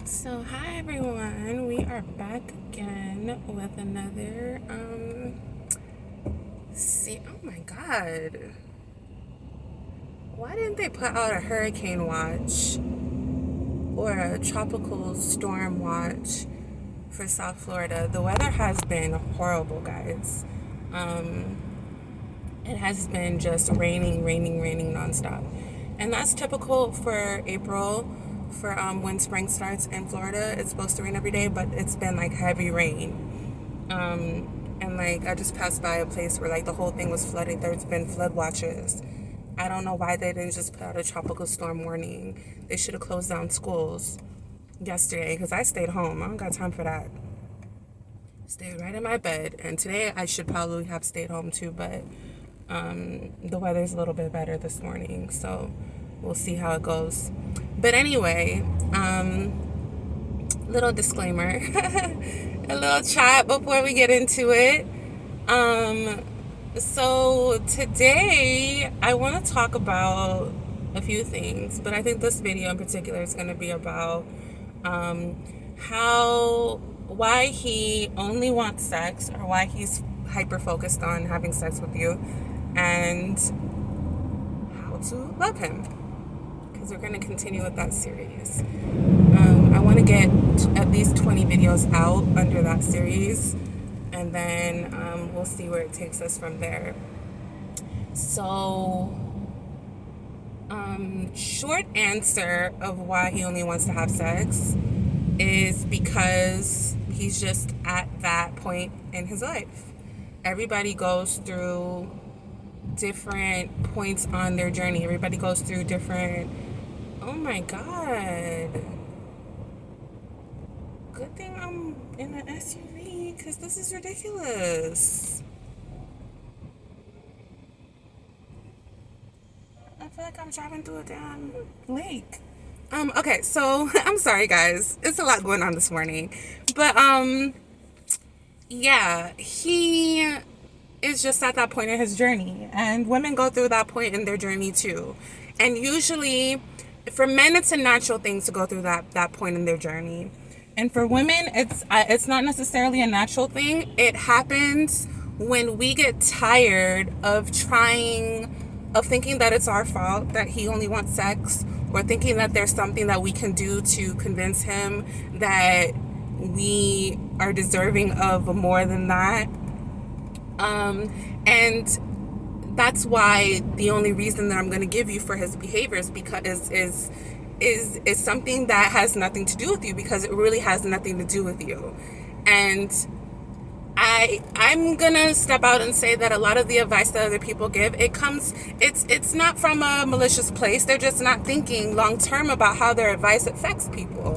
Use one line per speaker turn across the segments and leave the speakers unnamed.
So hi everyone, we are back again with another see oh my god. Why didn't they put out a hurricane watch or a tropical storm watch for South Florida? The weather has been horrible, guys. Um it has been just raining nonstop. And that's typical for April, for when spring starts in Florida. It's supposed to rain every day, but it's been like heavy rain. And like I just passed by a place where like the whole thing was flooded. There's been flood watches. I don't know why they didn't just put out a tropical storm warning. They should have closed down schools yesterday because I stayed home. I don't got time for that. Stayed right in my bed. And today I should probably have stayed home too, but the weather's a little bit better this morning, so we'll see how it goes. But anyway, little disclaimer, a little chat before we get into it. So today I want to talk about a few things, but I think this video in particular is going to be about why he only wants sex, or why he's hyper focused on having sex with you, and how to love him, because we're going to continue with that series. I want to get at least 20 videos out under that series, and then we'll see where it takes us from there. So, short answer of why he only wants to have sex is because he's just at that point in his life. Everybody goes through different points on their journey. Everybody goes through different... Oh my god. Good thing I'm in an SUV, because this is ridiculous. I feel like I'm driving through a damn lake. Okay, so I'm sorry guys. It's a lot going on this morning. But yeah, he is just at that point in his journey. And women go through that point in their journey too. And usually for men it's a natural thing to go through that point in their journey. And for women it's not necessarily a natural thing. It happens when we get tired of thinking that it's our fault that he only wants sex, or thinking that there's something that we can do to convince him that we are deserving of more than that. And that's why the only reason that I'm going to give you for his behavior is because is something that has nothing to do with you, because it really has nothing to do with you. And I'm gonna step out and say that a lot of the advice that other people give, it's not from a malicious place. They're just not thinking long term about how their advice affects people.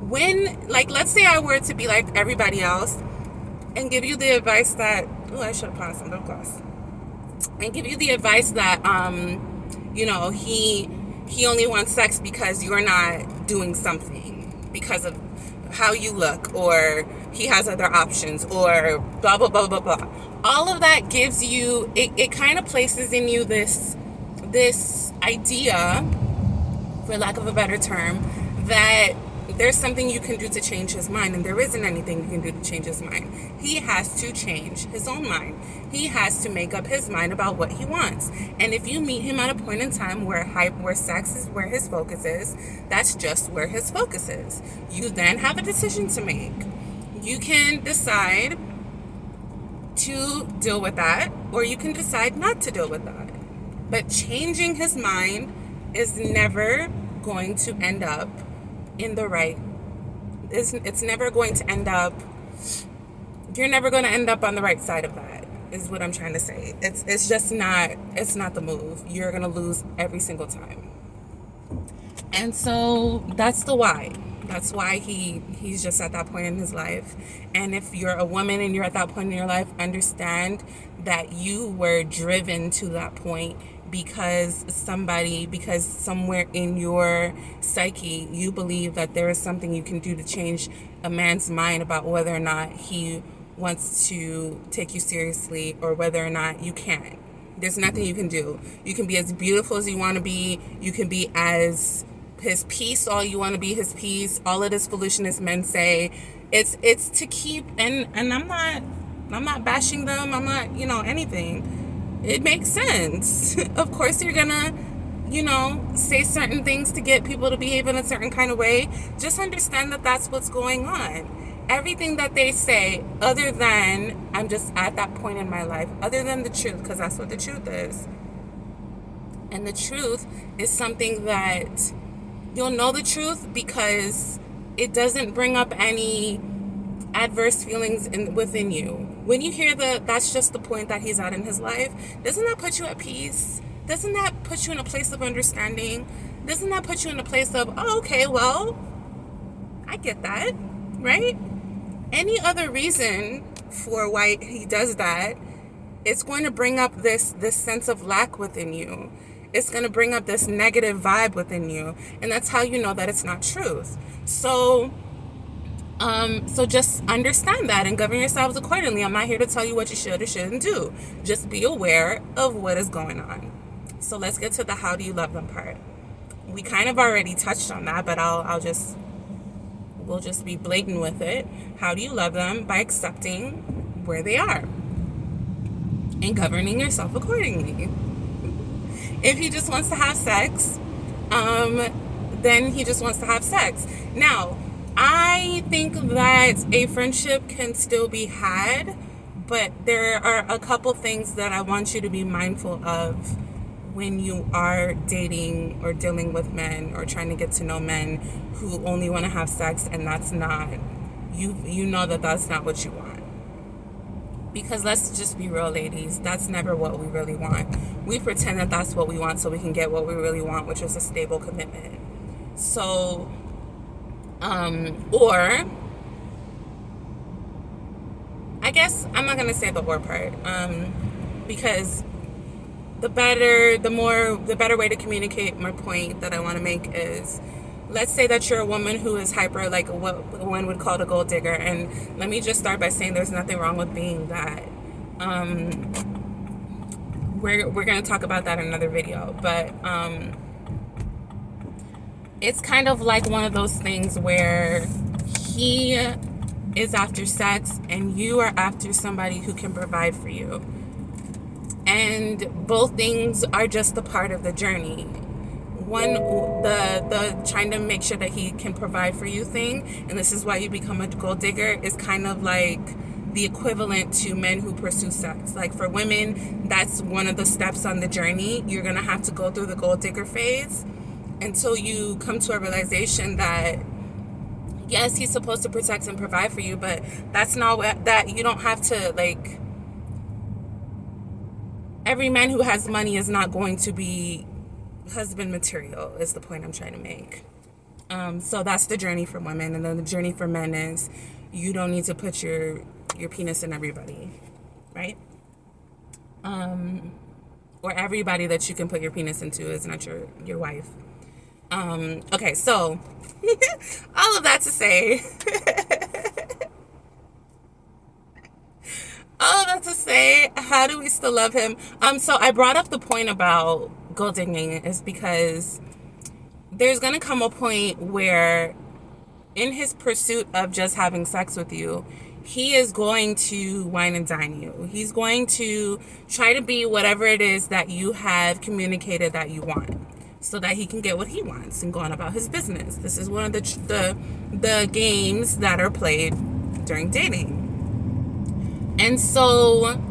When, like, let's say I were to be like everybody else and give you the advice that, oh, I should have put on some lip gloss, and give you the advice that he only wants sex because you're not doing something, because of how you look, or he has other options, or blah blah blah blah blah. All of that gives you, it kind of places in you this idea, for lack of a better term, that there's something you can do to change his mind, and there isn't anything you can do to change his mind. He has to change his own mind. He has to make up his mind about what he wants. And if you meet him at a point in time where sex is where his focus is, that's just where his focus is. You then have a decision to make. You can decide to deal with that, or you can decide not to deal with that. But changing his mind is never going to end up in the right. It's never going to end up, you're never going to end up on the right side of that, is what I'm trying to say. It's just not, it's not the move. You're going to lose every single time. And so that's the why. That's why he's just at that point in his life. And if you're a woman and you're at that point in your life, understand that you were driven to that point because somewhere in your psyche you believe that there is something you can do to change a man's mind about whether or not he wants to take you seriously, or whether or not you can. There's nothing you can do. You can be as beautiful as you want to be. You can be as his peace, all you want to be his peace, all of this foolishness men say. It's to keep, and I'm not bashing them, I'm not, anything. It makes sense. Of course you're gonna, say certain things to get people to behave in a certain kind of way. Just understand that that's what's going on. Everything that they say, other than, I'm just at that point in my life, other than the truth, because that's what the truth is. And the truth is something that you'll know the truth because it doesn't bring up any adverse feelings within you. When you hear that's just the point that he's at in his life, doesn't that put you at peace? Doesn't that put you in a place of understanding? Doesn't that put you in a place of, oh, okay, well, I get that, right? Any other reason for why he does that, it's going to bring up this sense of lack within you. It's going to bring up this negative vibe within you. And that's how you know that it's not truth. So just understand that and govern yourselves accordingly. I'm not here to tell you what you should or shouldn't do. Just be aware of what is going on. So let's get to the how do you love them part. We kind of already touched on that, but we'll just be blatant with it. How do you love them? By accepting where they are and governing yourself accordingly. If he just wants to have sex, then he just wants to have sex. Now, I think that a friendship can still be had, but there are a couple things that I want you to be mindful of when you are dating or dealing with men or trying to get to know men who only want to have sex, and that's not, you know that that's not what you want. Because let's just be real, ladies, that's never what we really want. We pretend that that's what we want so we can get what we really want, which is a stable commitment. So, or, I guess I'm not going to say the or part, because the better way to communicate my point that I want to make is, let's say that you're a woman who is hyper, like what one would call a gold digger. And let me just start by saying there's nothing wrong with being that. We're going to talk about that in another video. But it's kind of like one of those things where he is after sex and you are after somebody who can provide for you. And both things are just a part of the journey. One, the trying to make sure that he can provide for you thing, and this is why you become a gold digger, is kind of like the equivalent to men who pursue sex. Like for women, that's one of the steps on the journey. You're gonna have to go through the gold digger phase until you come to a realization that yes, he's supposed to protect and provide for you, but that's not what, that you don't have to, like, every man who has money is not going to be husband material, is the point I'm trying to make. So that's the journey for women. And then the journey for men is you don't need to put your penis in everybody, right? Or everybody that you can put your penis into is not your wife. Okay, so all of that to say, how do we still love him? So I brought up the point about gold digging is because there's going to come a point where in his pursuit of just having sex with you, he is going to wine and dine you. He's going to try to be whatever it is that you have communicated that you want, so that he can get what he wants and go on about his business. This is one of the games that are played during dating. And so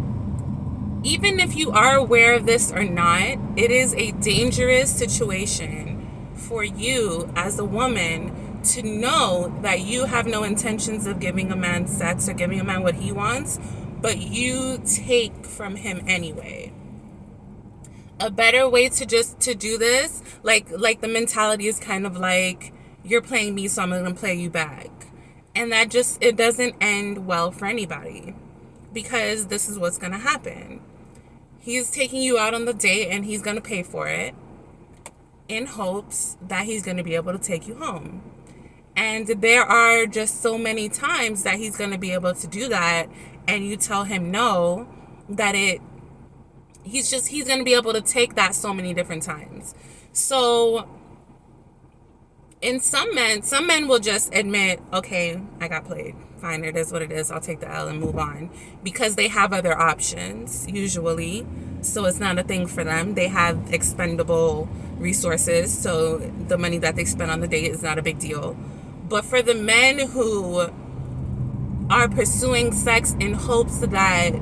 even if you are aware of this or not, it is a dangerous situation for you as a woman to know that you have no intentions of giving a man sex or giving a man what he wants, but you take from him anyway. A better way to do this, like the mentality is kind of like, you're playing me, so I'm going to play you back. And that it doesn't end well for anybody, because this is what's going to happen. He's taking you out on the date and he's going to pay for it in hopes that he's going to be able to take you home. And there are just so many times that he's going to be able to do that, and you tell him no, that he's going to be able to take that so many different times. So And some men will just admit, okay, I got played. Fine, it is what it is. I'll take the L and move on, because they have other options usually. So it's not a thing for them. They have expendable resources, so the money that they spend on the date is not a big deal. But for the men who are pursuing sex in hopes that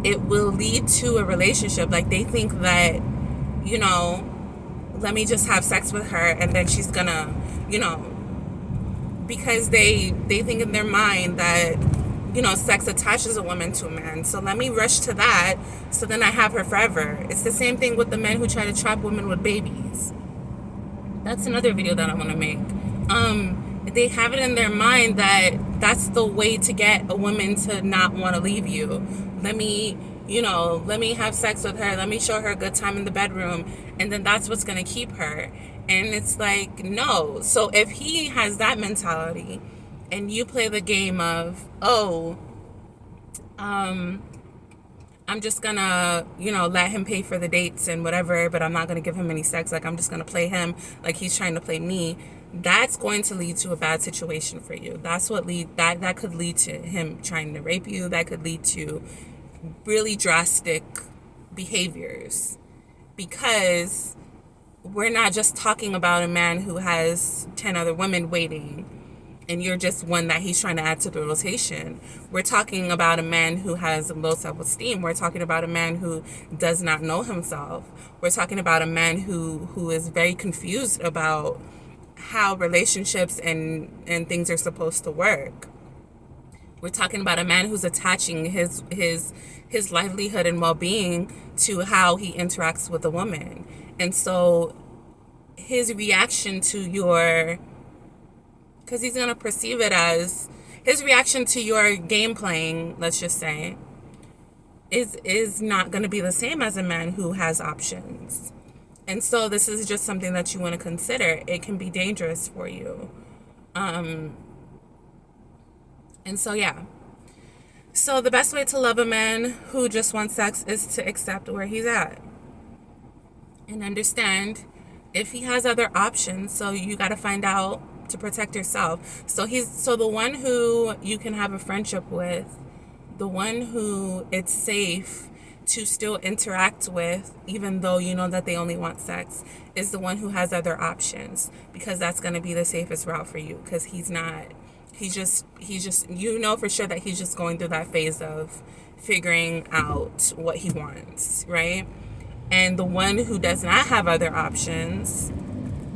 it will lead to a relationship, like they think that, you know, let me just have sex with her and then she's gonna, you know, because they think in their mind that, you know, sex attaches a woman to a man, so let me rush to that so then I have her forever. It's the same thing with the men who try to trap women with babies. That's another video that I want to make. They have it in their mind that that's the way to get a woman to not want to leave you. Let me have sex with her. Let me show her a good time in the bedroom. And then that's what's going to keep her. And it's like, no. So if he has that mentality and you play the game of, I'm just gonna, let him pay for the dates and whatever, but I'm not gonna give him any sex. Like, I'm just gonna play him like he's trying to play me. That's going to lead to a bad situation for you. That's what that could lead to him trying to rape you. That could lead to really drastic behaviors, because we're not just talking about a man who has 10 other women waiting and you're just one that he's trying to add to the rotation. We're talking about a man who has low self-esteem. We're talking about a man who does not know himself. We're talking about a man who is very confused about how relationships and things are supposed to work. We're talking about a man who's attaching his livelihood and well-being to how he interacts with a woman. And so his reaction to your, because he's going to perceive it as, his reaction to your game playing, let's just say, is not going to be the same as a man who has options. And so this is just something that you want to consider. It can be dangerous for you. And so, yeah. So the best way to love a man who just wants sex is to accept where he's at and understand if he has other options. So you got to find out to protect yourself. So the one who you can have a friendship with, the one who it's safe to still interact with, even though you know that they only want sex, is the one who has other options, because that's going to be the safest route for you, because he's just, you know for sure that he's just going through that phase of figuring out what he wants, right? And the one who does not have other options,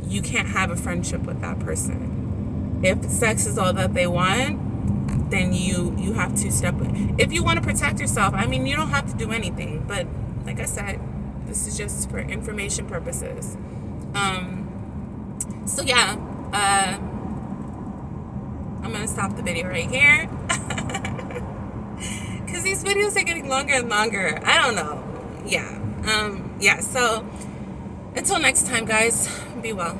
you can't have a friendship with that person. If sex is all that they want, then you have to step in. If you want to protect yourself, I mean, you don't have to do anything. But like I said, this is just for information purposes. So yeah, I'm going to stop the video right here. Because these videos are getting longer and longer. I don't know. Yeah. So until next time, guys, be well.